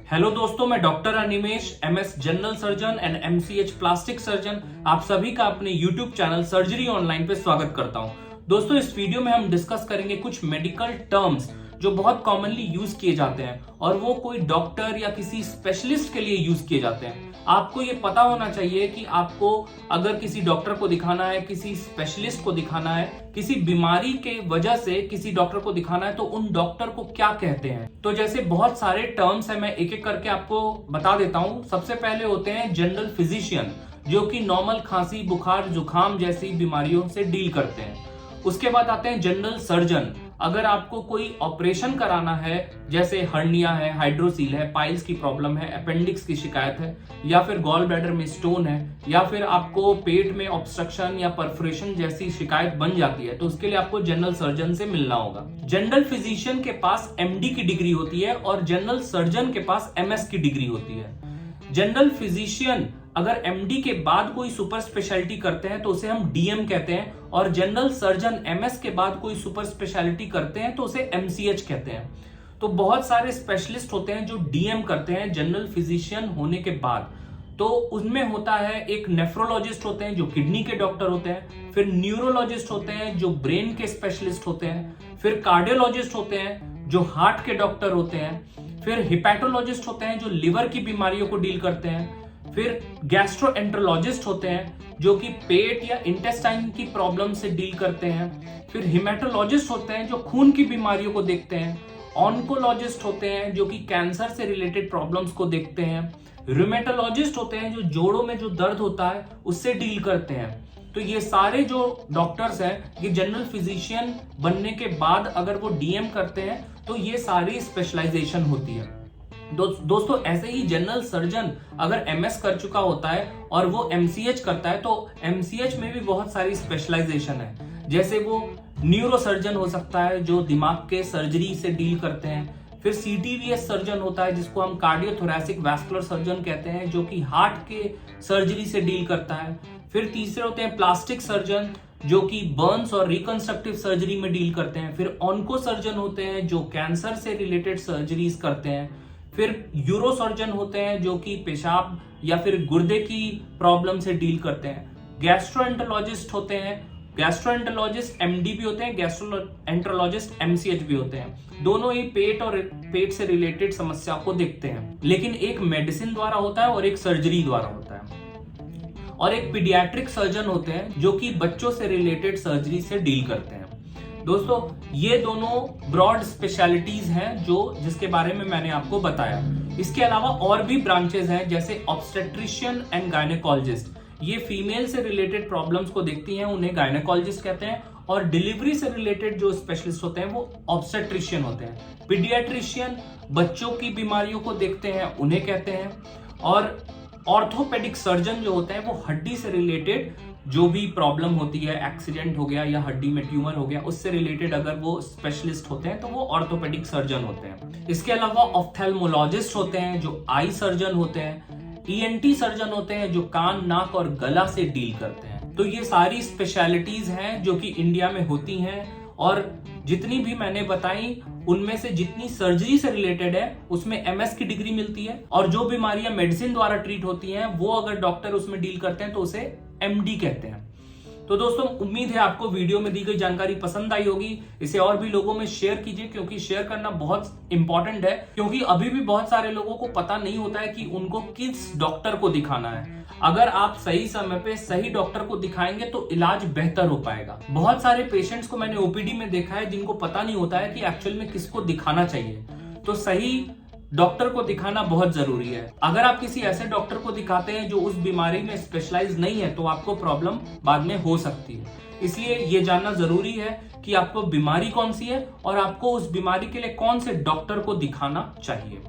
Hello दोस्तों, मैं doctor Animesh, MS general surgeon and MCH plastic surgeon, आप सभी का अपने यूट्यूब चैनल सर्जरी ऑनलाइन पे स्वागत करता हूं। दोस्तों, इस वीडियो में हम डिस्कस करेंगे कुछ मेडिकल टर्म्स जो बहुत कॉमनली यूज किए जाते हैं और वो कोई डॉक्टर या किसी स्पेशलिस्ट के लिए यूज किए जाते हैं। आपको ये पता होना चाहिए कि आपको अगर किसी डॉक्टर को दिखाना है, किसी स्पेशलिस्ट को दिखाना है, किसी बीमारी के वजह से किसी डॉक्टर को दिखाना है तो उन डॉक्टर को क्या कहते हैं। तो जैसे बहुत सारे टर्म्स है, मैं एक एक करके आपको बता देता हूं। सबसे पहले होते हैं जनरल फिजिशियन, जो कि नॉर्मल खांसी, बुखार, जुकाम जैसी बीमारियों से डील करते हैं। उसके बाद आते हैं जनरल सर्जन। अगर आपको कोई ऑपरेशन कराना है, जैसे हर्निया है, हाइड्रोसील है, पाइल्स की प्रॉब्लम है, अपेंडिक्स की शिकायत है, या फिर गॉल ब्लैडर में स्टोन है, या फिर आपको पेट में ऑब्स्ट्रक्शन या परफोरेशन जैसी शिकायत बन जाती है, तो उसके लिए आपको जनरल सर्जन से मिलना होगा। जनरल फिजिशियन के पास एमडी की डिग्री होती है और जनरल सर्जन के पास एमएस की डिग्री होती है। जनरल फिजिशियन अगर एमडी के बाद कोई सुपर स्पेशलिटी करते हैं तो उसे हम डीएम कहते हैं, और जनरल सर्जन एमएस के बाद कोई सुपर स्पेशलिटी करते हैं तो उसे एमसीएच कहते हैं। तो बहुत सारे स्पेशलिस्ट होते हैं जो डीएम करते हैं जनरल फिजिशियन होने के बाद। तो उनमें होता है एक नेफ्रोलॉजिस्ट होते हैं जो किडनी के डॉक्टर होते हैं, फिर न्यूरोलॉजिस्ट होते हैं जो ब्रेन के स्पेशलिस्ट होते हैं, फिर कार्डियोलॉजिस्ट होते हैं जो हार्ट के डॉक्टर होते हैं, फिर हिपैटोलॉजिस्ट होते हैं जो लिवर की बीमारियों को डील करते हैं, फिर गैस्ट्रोएंटरोलॉजिस्ट होते हैं जो कि पेट या इंटेस्टाइन की प्रॉब्लम से डील करते हैं, फिर हिमेटोलॉजिस्ट होते हैं जो खून की बीमारियों को देखते हैं, ऑन्कोलॉजिस्ट होते हैं जो कि कैंसर से रिलेटेड प्रॉब्लम्स को देखते हैं, रूमेटोलॉजिस्ट होते हैं जो जोड़ों में जो दर्द होता है उससे डील करते हैं। तो ये सारे जो डॉक्टर्स हैं, ये जनरल फिजिशियन बनने के बाद अगर वो डीएम करते हैं तो ये सारी स्पेशलाइजेशन होती है। दोस्तों, ऐसे ही जनरल सर्जन अगर एमएस कर चुका होता है और वो एमसीएच करता है तो एमसीएच में भी बहुत सारी स्पेशलाइजेशन है। जैसे वो न्यूरो सर्जन हो सकता है जो दिमाग के सर्जरी से डील करते हैं, फिर सीटीवीएस सर्जन होता है जिसको हम कार्डियोथोरैसिक वैस्कुलर सर्जन कहते हैं जो कि हार्ट के सर्जरी से डील करता है, फिर तीसरे होते हैं प्लास्टिक सर्जन जो कि बर्न्स और रिकंस्ट्रक्टिव सर्जरी में डील करते हैं, फिर ऑन्को सर्जन होते हैं जो कैंसर से रिलेटेड सर्जरीज करते हैं, फिर यूरो सर्जन होते हैं जो कि पेशाब या फिर गुर्दे की प्रॉब्लम से डील करते हैं, गैस्ट्रोएंटरोलॉजिस्ट होते हैं, गैस्ट्रोएंटरोलॉजिस्ट एमडी भी होते हैं, गैस्ट्रोएंटरोलॉजिस्ट एमसीएच भी होते हैं। दोनों ही पेट से रिलेटेड समस्या को देखते हैं, लेकिन एक मेडिसिन द्वारा होता है और एक सर्जरी द्वारा होता है। और एक पीडियाट्रिक सर्जन होते हैं जो कि बच्चों से रिलेटेड सर्जरी से डील करते हैं। दोस्तों, ये दोनों ब्रॉड स्पेशलिटीज हैं जिसके बारे में मैंने आपको बताया। इसके अलावा और भी ब्रांचेस हैं जैसे ऑब्स्टेट्रिशियन एंड गायनेकोलॉजिस्ट। ये फीमेल से रिलेटेड प्रॉब्लम्स को देखती हैं, उन्हें गायनेकोलॉजिस्ट कहते हैं, और डिलीवरी से रिलेटेड जो स्पेशलिस्ट होते हैं वो ऑब्स्टेट्रिशियन होते हैं। पीडियाट्रिशियन बच्चों की बीमारियों को देखते हैं, उन्हें कहते हैं। और ऑर्थोपेडिक सर्जन जो होते हैं वो हड्डी से रिलेटेड जो भी प्रॉब्लम होती है, एक्सीडेंट हो गया या हड्डी में ट्यूमर हो गया, उससे रिलेटेड अगर वो स्पेशलिस्ट होते हैं तो वो ऑर्थोपेडिक सर्जन होते हैं। इसके अलावा ऑफ्थेल्मोलॉजिस्ट होते हैं जो आई सर्जन होते हैं, ईएनटी सर्जन होते हैं जो कान, नाक और गला से डील करते हैं। तो ये सारी स्पेशलिटीज हैं जो कि इंडिया में होती हैं, और जितनी भी मैंने बताई उनमें से जितनी सर्जरी से रिलेटेड है उसमें एमएस की डिग्री मिलती है, और जो बीमारियां मेडिसिन द्वारा ट्रीट होती हैं वो अगर डॉक्टर उसमें डील करते हैं तो उसे एमडी कहते हैं। तो दोस्तों, उम्मीद है आपको वीडियो में दी गई जानकारी पसंद आई होगी। इसे और भी लोगों में शेयर कीजिए, क्योंकि शेयर करना बहुत इंपॉर्टेंट है, क्योंकि अभी भी बहुत सारे लोगों को पता नहीं होता है कि उनको किस डॉक्टर को दिखाना है। अगर आप सही समय पे सही डॉक्टर को दिखाएंगे तो इलाज बेहतर हो पाएगा। बहुत सारे पेशेंट्स को मैंने ओपीडी में देखा है जिनको पता नहीं होता है कि एक्चुअल में किसको दिखाना चाहिए। तो सही डॉक्टर को दिखाना बहुत जरूरी है। अगर आप किसी ऐसे डॉक्टर को दिखाते हैं जो उस बीमारी में स्पेशलाइज नहीं है तो आपको प्रॉब्लम बाद में हो सकती है। इसलिए ये जानना जरूरी है कि आपको बीमारी कौन सी है और आपको उस बीमारी के लिए कौन से डॉक्टर को दिखाना चाहिए।